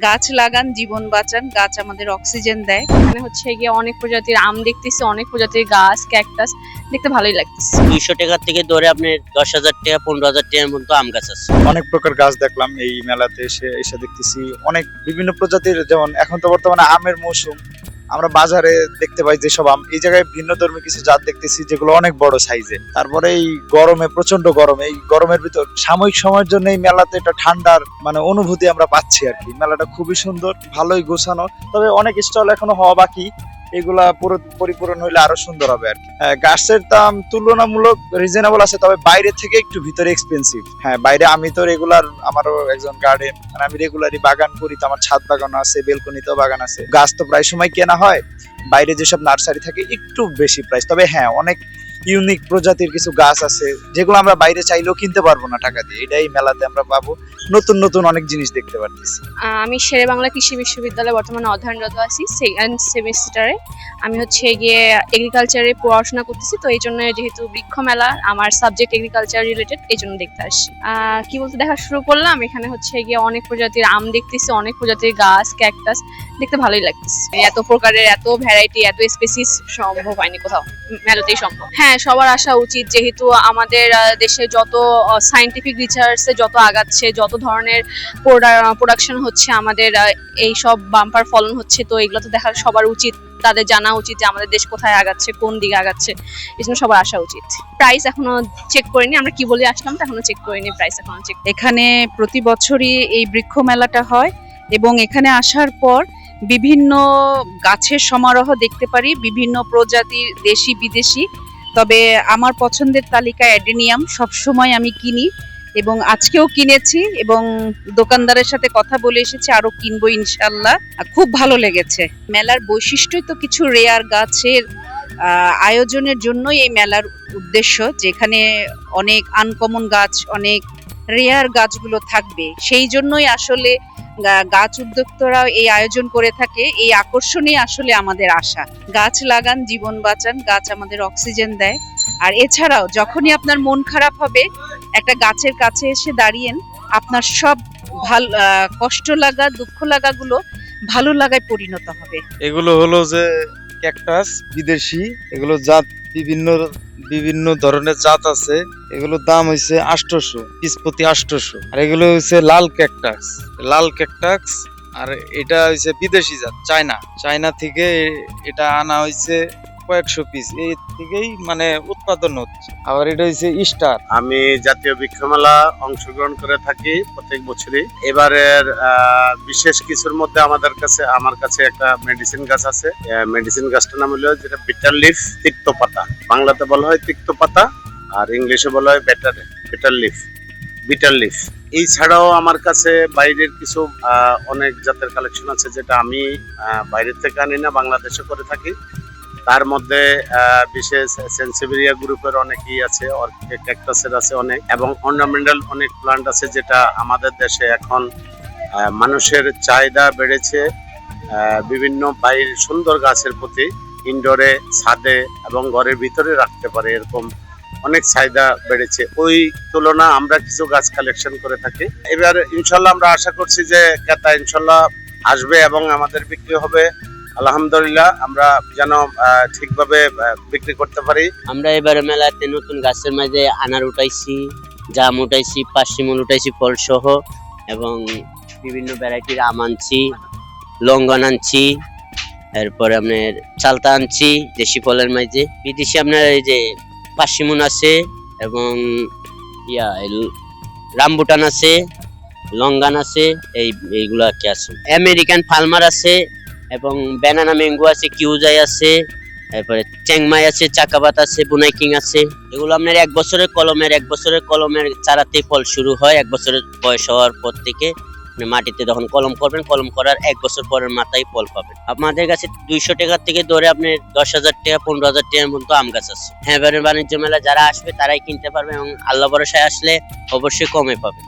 গাছ লাগান, জীবন বাঁচান, গাছ আমাদের অক্সিজেন দেয়। এখানে হচ্ছে গিয়ে অনেক প্রজাতির আম দেখতেছি, অনেক প্রজাতির গাছ, ক্যাকটাস দেখতে ভালোই লাগতেছে। 200 টাকা থেকে ধরে আপনার 10,000 টাকা 15,000 টাকার মতো আম গাছ আছে। অনেক প্রকার গাছ দেখলাম এই মেলাতে এসে দেখতেছি অনেক বিভিন্ন প্রজাতির। যেমন এখন তো বর্তমানে আমের মৌসুম, আমরা বাজারে দেখতে পাই যে সব আম, এই জায়গায় ভিন্ন ধর্মী কিছু জাত দেখতেছি যেগুলো অনেক বড় সাইজে। তারপরে এই গরমে, প্রচন্ড গরম, এই গরমের ভিতর সাময়িক সময়ের জন্য এই মেলাতে একটা ঠান্ডার অনুভূতি আমরা পাচ্ছি আর কি। মেলাটা খুবই সুন্দর, ভালোই গোছানো, তবে অনেক স্টল এখনো হওয়া বাকি। এগুলা পুরো পরিপূরণ হইলে আরো সুন্দর হবে আর কি। গাছের দাম তুলনামূলক রিজনেবল আছে, তবে বাইরে থেকে একটু ভিতরে এক্সপেন্সিভ। হ্যাঁ, বাইরে আমি তো রেগুলার, আমারও একজন গার্ডেন, মানে আমি রেগুলারই বাগান করি, তো আমার ছাদ বাগান আছে, বেলকনিতেও বাগান আছে। গাছ তো প্রায় সময় কেনা হয়, বাইরে যেসব নার্সারি থাকে একটু বেশি প্রাইস। তবে হ্যাঁ, অনেক ইউনিক প্রজাতির কিছু গাছ আছে যেগুলো আমরা বাইরে চাইলেও কিনতে পারবো না টাকা দিয়ে। এটাই মেলাতে আমরা পাবো, নতুন নতুন অনেক জিনিস দেখতে পারতেছি। আমি শেরে বাংলা কৃষি বিশ্ববিদ্যালয়ে বর্তমানে অধ্যয়নরত আছি, সেকেন্ড সেমিস্টারে। আমি হচ্ছে গিয়ে এগ্রিকালচারে পড়াশোনা করতেছি, তো এই জন্য যেহেতু বৃক্ষ মেলা আমার সাবজেক্ট এগ্রিকালচার রিলেটেড, এই জন্য দেখতে আসছি। কি বলতে দেখা শুরু করলাম, এখানে হচ্ছে গিয়ে অনেক প্রজাতির আম দেখতেছি, অনেক প্রজাতির গাছ, ক্যাকটাস দেখতে ভালোই লাগতেছে। এত প্রকারের, এত ভ্যারাইটি, এত স্পেসিস সম্ভব হয়নি কোথাও, মেলাতেই সম্ভব। হ্যাঁ, সবার আসা উচিত, যেহেতু আমাদের দেশে যত সায়েন্টিফিক রিসার্চে যত আগাচ্ছে, যত ধরনের প্রোডাকশন হচ্ছে, আমাদের এই সব বাম্পার ফলন হচ্ছে, তো এগুলো তো দেখা সবার উচিত, তাদের জানা উচিত যে আমাদের দেশ কোথায় আগাচ্ছে, কোন দিকে আগাচ্ছে, এই জন্য সবার আসা উচিত। প্রাইস এখনো চেক করিনি, আমরা কি বলে আসলাম তো এখনো চেক করিনি, প্রাইস এখনো চেক। এখানে প্রতি বছরই এই বৃক্ষ মেলাটা হয় এবং এখানে আসার পর বিভিন্ন গাছের সমারোহ দেখতে পারি, বিভিন্ন প্রজাতির, দেশি বিদেশি। তবে আমার পছন্দের তালিকায় অ্যাডেনিয়াম সবসময় আমি কিনি এবং আজকেও কিনেছি এবং দোকানদারের সাথে কথা বলে এসেছি, আরো কিনবো ইনশাল্লাহ। খুব ভালো লেগেছে। মেলার বৈশিষ্ট্যই তো কিছু রেয়ার গাছের আয়োজনের জন্যই এই মেলার উদ্দেশ্য, যেখানে অনেক আনকমন গাছ, অনেক রেয়ার গাছগুলো থাকবে। সেই জন্যই আসলে গাছ উদ্যোক্তারা এই আয়োজন করে থাকে। এই আকর্ষণই আসলে আমাদের আশা। গাছ লাগান, জীবন বাঁচান, গাছ আমাদের অক্সিজেন দেয়। আর এছাড়াও যখনই আপনার মন খারাপ হবে, একটা গাছের কাছে এসে দাঁড়িয়েন, আপনার সব ভালো কষ্ট লাগা, দুঃখ লাগাগুলো ভালো লাগায় পরিণত হবে। এগুলো হলো যে ক্যাকটাস বিদেশি, এগুলো জাত বিভিন্ন বিভিন্ন ধরনের জাত আছে। এগুলোর দাম হইছে 800, পিস প্রতি 800। আর এগুলো হইছে লাল ক্যাকটাস। আর এটা হইছে বিদেশি জাত, চায়না থেকে এটা আনা হইছে কয়েকশো পিস, এই থেকেই মানে উৎপাদন হচ্ছে। আবার এটা হইছে স্টার। আমি জাতীয় বৃক্ষমেলা অংশগ্রহণ করে থাকি প্রত্যেক বছরই। এবারের বিশেষ কিছুর মধ্যে আমার কাছে একটা মেডিসিন গাছ আছে। মেডিসিন গাছটার নাম হলো যেটা বিটার লিফ, তিক্ত পাতা। বাংলাতে বলা হয় তিক্ত পাতা, আর ইংলিশে বলা হয় বিটার লিফ। এই ছাড়াও আমার কাছে বাইরের কিছু অনেক জাতের কালেকশন আছে, যেটা আমি বাইরের থেকে আনি না, বাংলাদেশে করে থাকি। তার মধ্যে বিশেষ সেন্সিভেরিয়া গ্রুপের অনেকই আছে, অর্কিড ক্যাকটাসের আছে অনেক, এবং অর্নামেন্টাল অনেক প্লান্ট আছে, যেটা আমাদের দেশে এখন মানুষের চাহিদা বেড়েছে বিভিন্ন বাইরের সুন্দর গাছের প্রতি। ইনডোরে, ছাদে এবং ঘরের ভিতরে রাখতে পারে, এরকম অনেক চাহিদা বেড়েছে। ওই তুলনা আমরা কিছু গাছ কালেকশন করে থাকি। এবার ইনশাল্লাহ আমরা আশা করছি যে ক্রেতা ইনশাল্লাহ আসবে এবং আমাদের বিক্রি হবে। আলহামদুলিল্লাহ, আমরা যেন ঠিকভাবে বিক্রি করতে পারি। আমরা এবারে মেলাতে নতুন গাছের মাঝে আনার উঠাইছি, জাম উঠাইছি, পার্সিমন উঠাইছি ফল সহ, এবং বিভিন্ন ভ্যারাইটির আম আনছি, লঙ্গন আনছি, এরপরে আপনার চালতা আনছি দেশি ফলের মাঝে। বিদেশি আপনার এই যে পার্সিমন আছে, এবং রামবুটান আছে, লঙ্গান আছে, এইগুলা কি আছে, আমেরিকান ফার্মার আছে, এবং ব্যানানা ম্যাঙ্গো আছে, কিউজাই আছে, তারপরে চেংমাই আছে, চাকাবাত আছে, বুনাই কিং আছে। এগুলো আপনার 1 বছরের কলমের চারাতে ফল শুরু হয়। 1 বছরের বয়স হওয়ার পর থেকে মাটিতে যখন কলম করবেন, কলম করার 1 বছর পরের মাথায় ফল পাবেন। আমাদের কাছে 200 টাকা থেকে ধরে আপনার 10,000 টাকা 15,000 টাকার মতো আম গাছ আছে। হ্যাঁ, এবারে বাণিজ্য মেলা যারা আসবে তারাই কিনতে পারবে, এবং আল্লাহ ভরসায় আসলে অবশ্যই কমে পাবে।